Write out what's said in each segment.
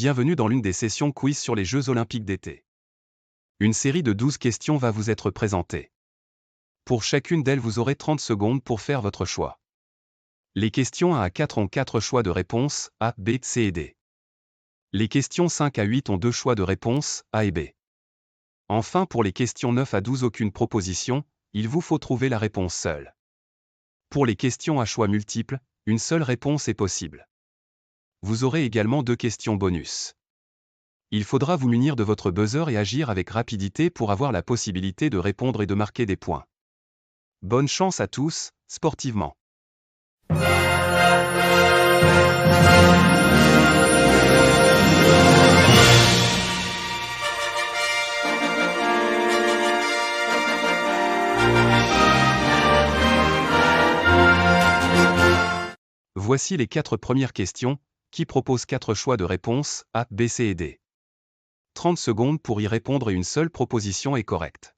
Bienvenue dans l'une des sessions quiz sur les Jeux Olympiques d'été. Une série de 12 questions va vous être présentée. Pour chacune d'elles, vous aurez 30 secondes pour faire votre choix. Les questions 1 à 4 ont 4 choix de réponse, A, B, C et D. Les questions 5 à 8 ont 2 choix de réponse, A et B. Enfin, pour les questions 9 à 12, aucune proposition, il vous faut trouver la réponse seule. Pour les questions à choix multiples, une seule réponse est possible. Vous aurez également 2 questions bonus. Il faudra vous munir de votre buzzer et agir avec rapidité pour avoir la possibilité de répondre et de marquer des points. Bonne chance à tous, sportivement. Voici les 4 premières questions, qui proposent 4 choix de réponse, A, B, C et D. 30 secondes pour y répondre et une seule proposition est correcte.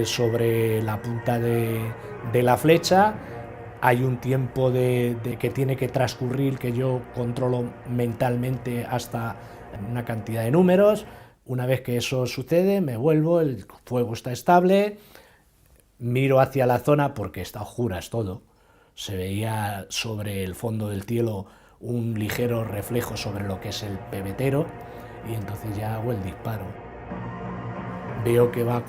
Sobre la punta de la flecha hay un tiempo de que tiene que transcurrir que yo controlo mentalmente hasta una cantidad de números. Una vez que eso sucede, me vuelvo, el fuego está estable, miro hacia la zona porque está oscura, es todo. Se veía sobre el fondo del cielo un ligero reflejo sobre lo que es el pebetero y entonces ya hago el disparo. Veo que va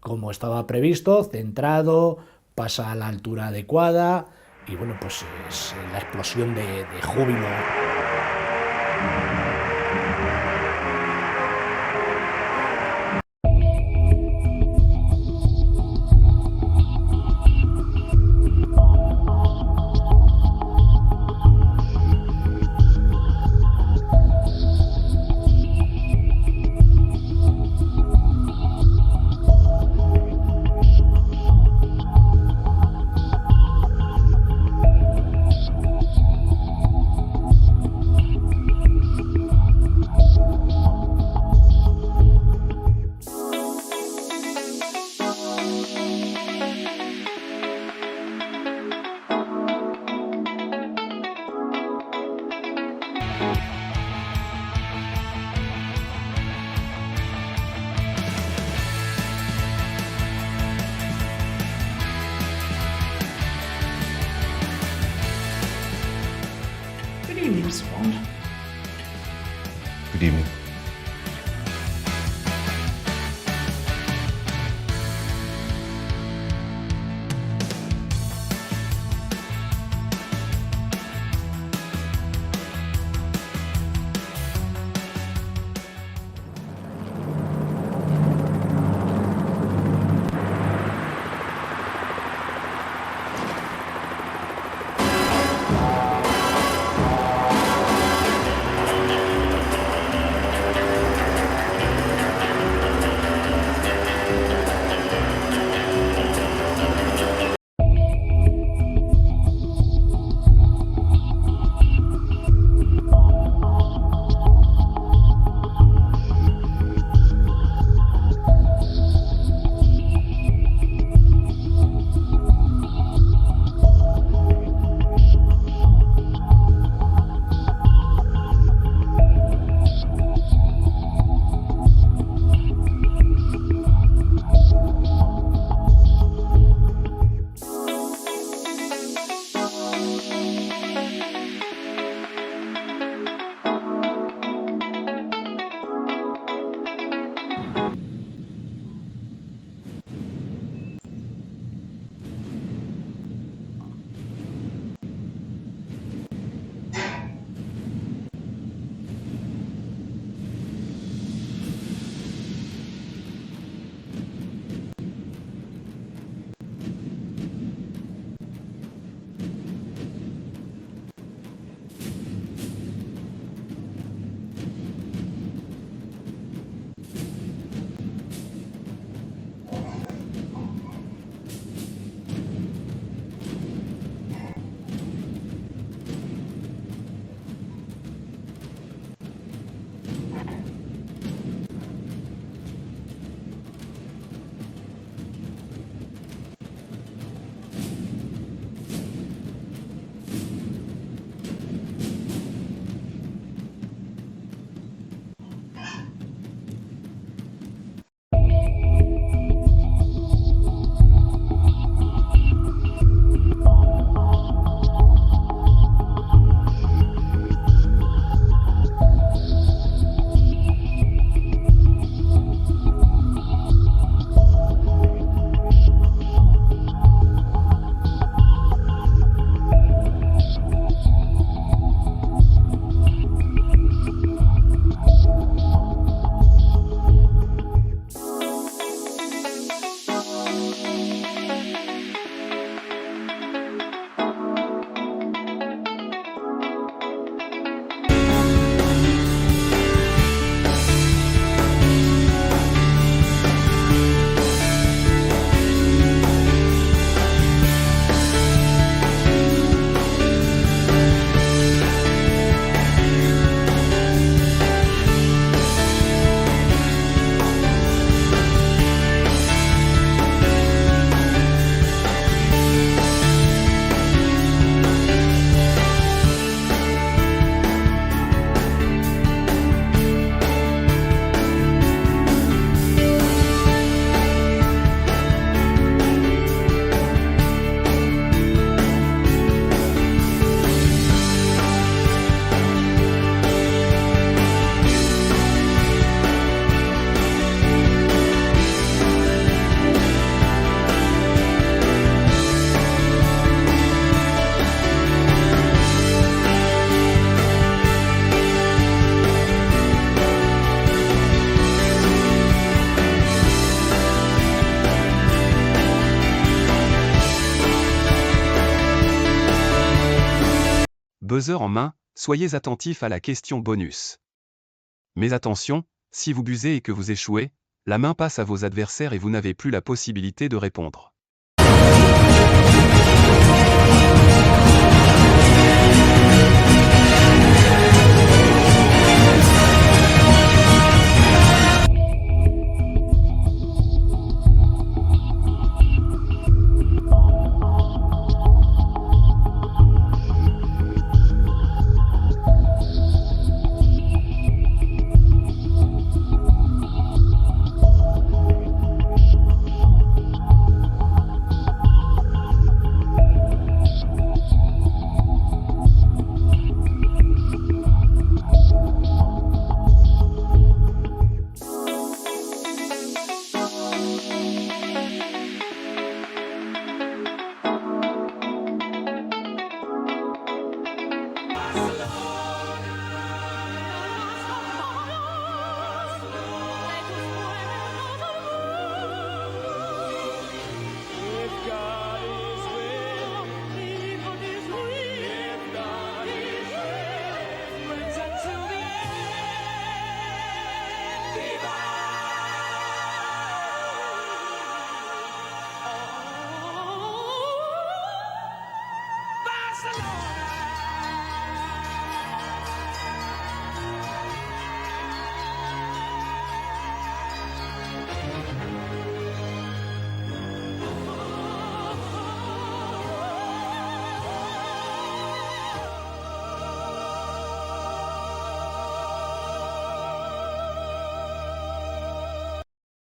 como estaba previsto, centrado, pasa a la altura adecuada y bueno, pues es la explosión de júbilo. Buzzer en main, soyez attentifs à la question bonus. Mais attention, si vous buzzez et que vous échouez, la main passe à vos adversaires et vous n'avez plus la possibilité de répondre.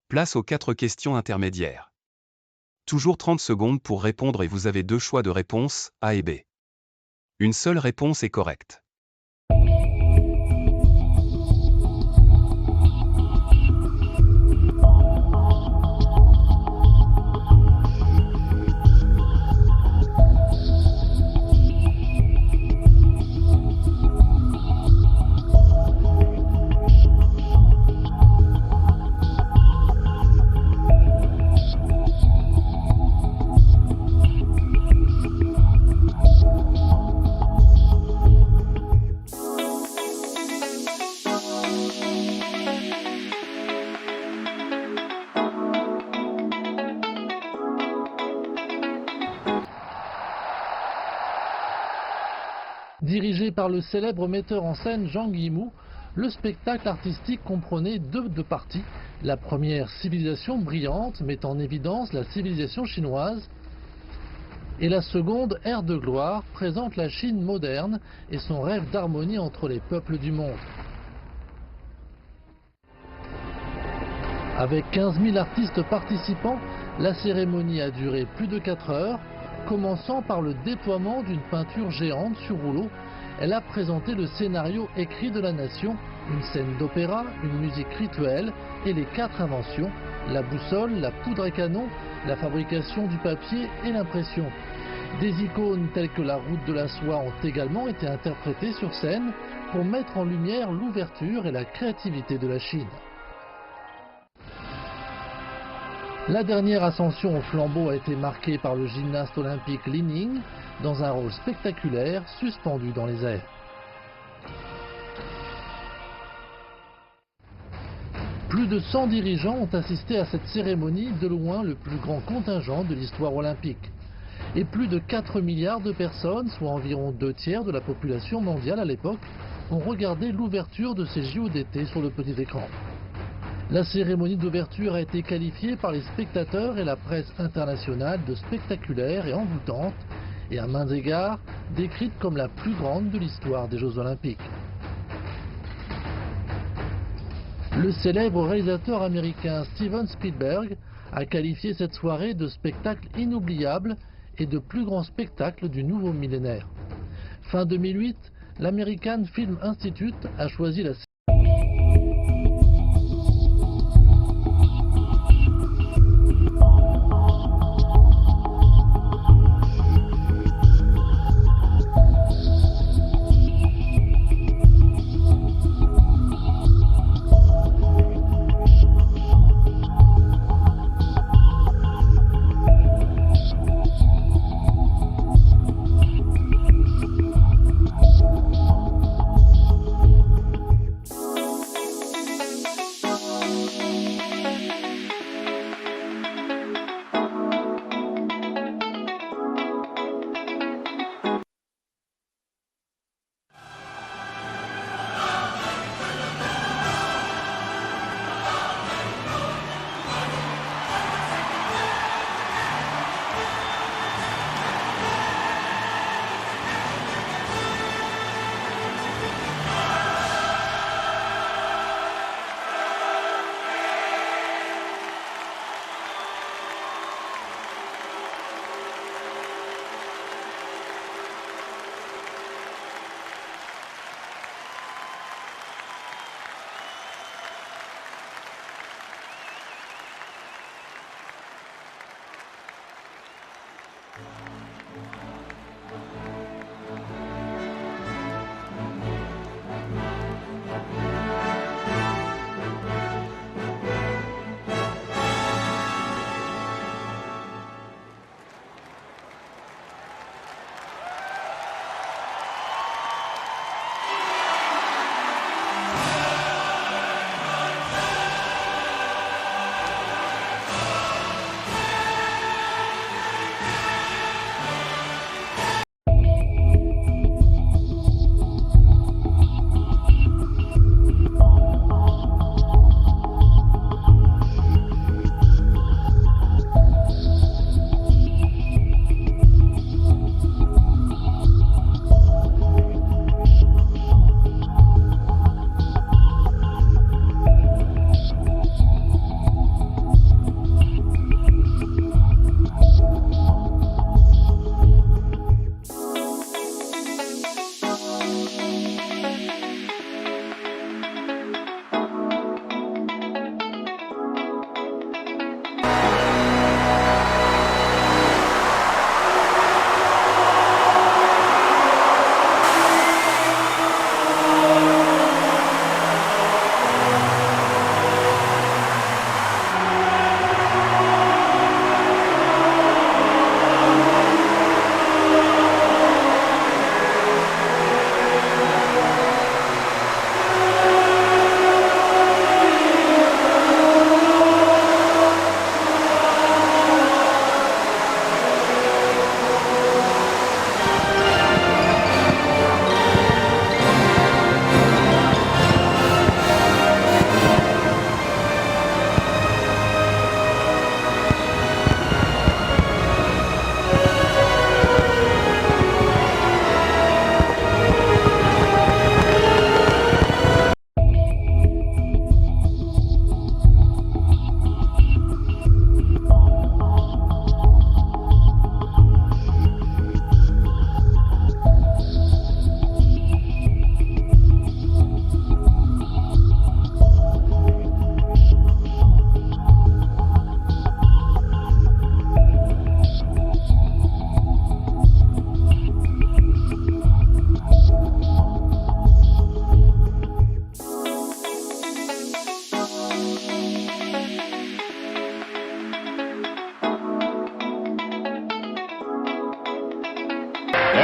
Place aux 4 questions intermédiaires. Toujours 30 secondes pour répondre et vous avez 2 choix de réponse, A et B. Une seule réponse est correcte. Dirigé par le célèbre metteur en scène Zhang Yimou, le spectacle artistique comprenait deux parties. La première, civilisation brillante, met en évidence la civilisation chinoise. Et la seconde, ère de gloire, présente la Chine moderne et son rêve d'harmonie entre les peuples du monde. Avec 15 000 artistes participants, la cérémonie a duré plus de 4 heures. Commençant par le déploiement d'une peinture géante sur rouleau, elle a présenté le scénario écrit de la nation, une scène d'opéra, une musique rituelle et les 4 inventions, la boussole, la poudre à canon, la fabrication du papier et l'impression. Des icônes telles que la route de la soie ont également été interprétées sur scène pour mettre en lumière l'ouverture et la créativité de la Chine. La dernière ascension au flambeau a été marquée par le gymnaste olympique Li Ning dans un rôle spectaculaire suspendu dans les airs. Plus de 100 dirigeants ont assisté à cette cérémonie, de loin le plus grand contingent de l'histoire olympique. Et plus de 4 milliards de personnes, soit environ 2/3 de la population mondiale à l'époque, ont regardé l'ouverture de ces JO d'été sur le petit écran. La cérémonie d'ouverture a été qualifiée par les spectateurs et la presse internationale de spectaculaire et envoûtante, et à maints égards, décrite comme la plus grande de l'histoire des Jeux Olympiques. Le célèbre réalisateur américain Steven Spielberg a qualifié cette soirée de spectacle inoubliable et de plus grand spectacle du nouveau millénaire. Fin 2008, l'American Film Institute a choisi la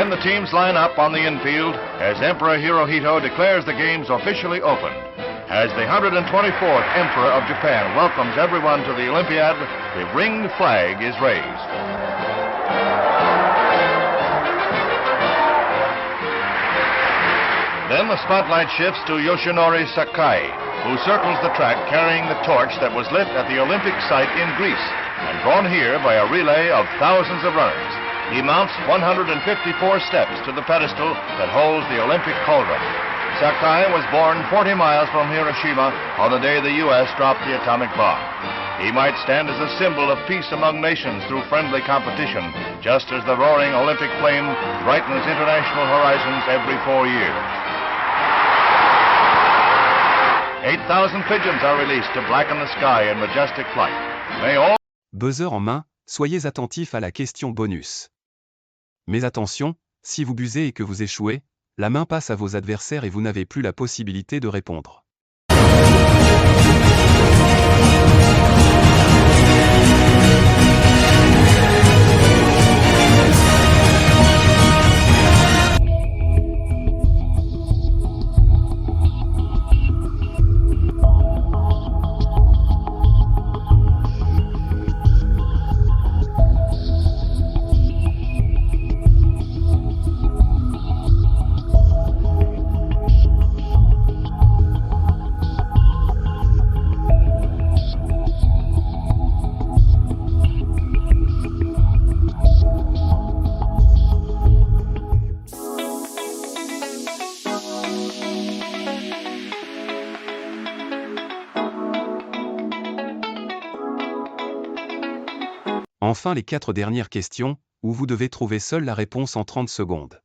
Then the teams line up on the infield as Emperor Hirohito declares the games officially open. As the 124th Emperor of Japan welcomes everyone to the Olympiad, the ringed flag is raised. Then the spotlight shifts to Yoshinori Sakai, who circles the track carrying the torch that was lit at the Olympic site in Greece and drawn here by a relay of thousands of runners. He mounts 154 steps to the pedestal that holds the Olympic cauldron. Sakai was born 40 miles from Hiroshima on the day the U.S. dropped the atomic bomb. He might stand as a symbol of peace among nations through friendly competition, just as the roaring Olympic flame brightens international horizons every 4 years. 8,000 pigeons are released to blacken the sky in majestic flight. May all... Buzzer en main, soyez attentifs à la question bonus. Mais attention, si vous buzzez et que vous échouez, la main passe à vos adversaires et vous n'avez plus la possibilité de répondre. Enfin les 4 dernières questions, où vous devez trouver seul la réponse en 30 secondes.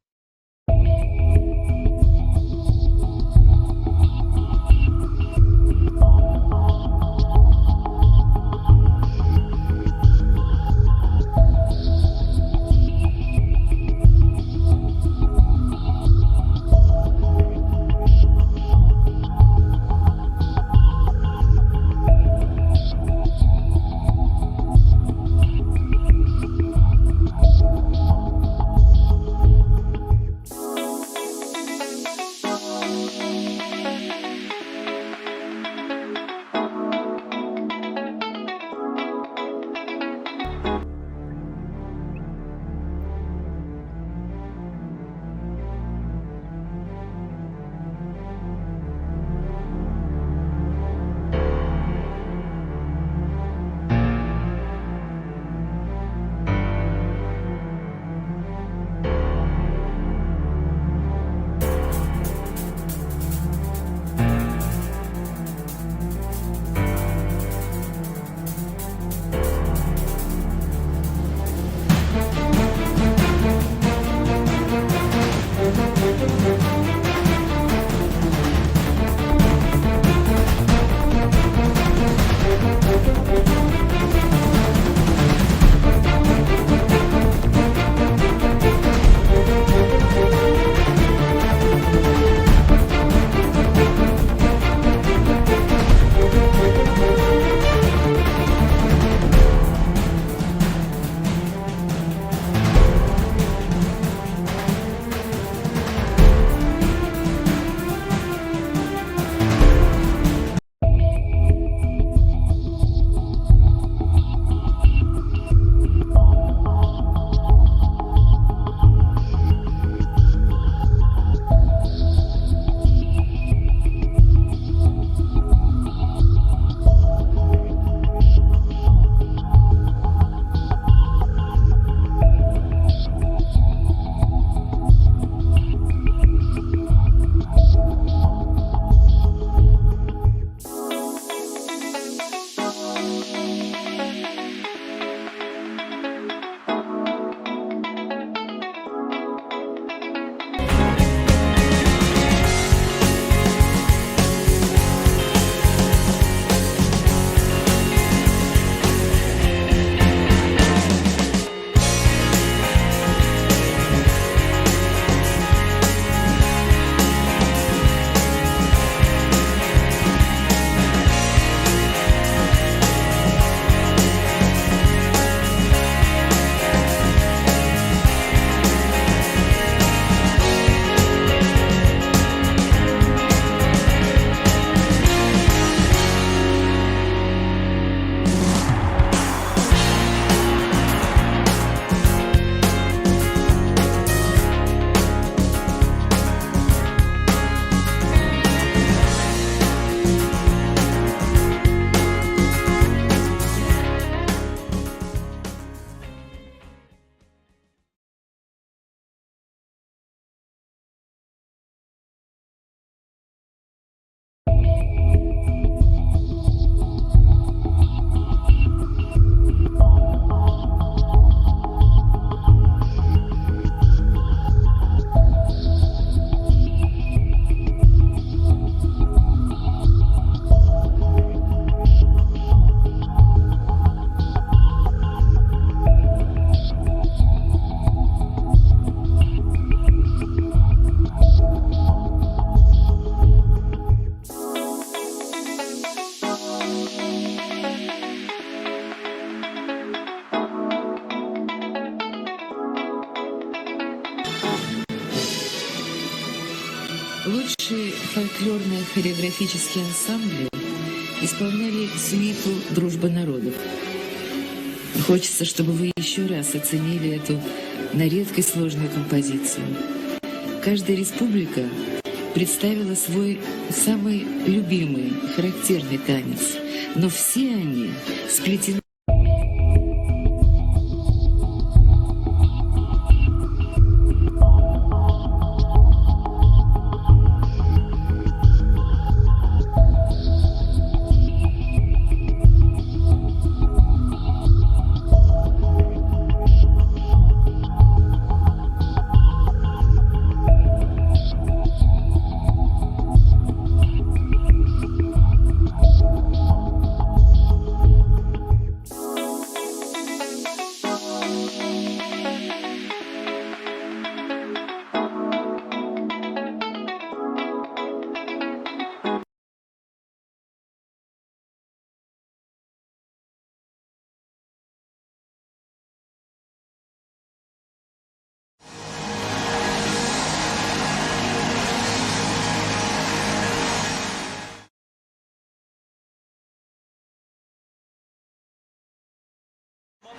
Наши фольклорные хореографические ансамбли исполняли сюиту «Дружба народов». Хочется, чтобы вы еще раз оценили эту на редкость сложную композицию. Каждая республика представила свой самый любимый, характерный танец, но все они сплетены.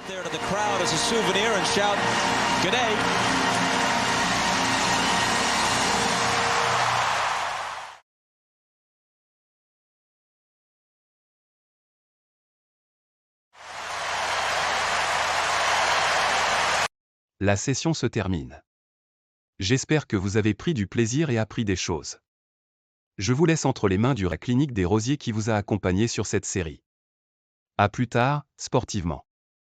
There to the crowd as a souvenir and shout, "G'day." La session se termine. J'espère que vous avez pris du plaisir et appris des choses. Je vous laisse entre les mains du clinique des Rosiers qui vous a accompagné sur cette série. À plus tard, sportivement.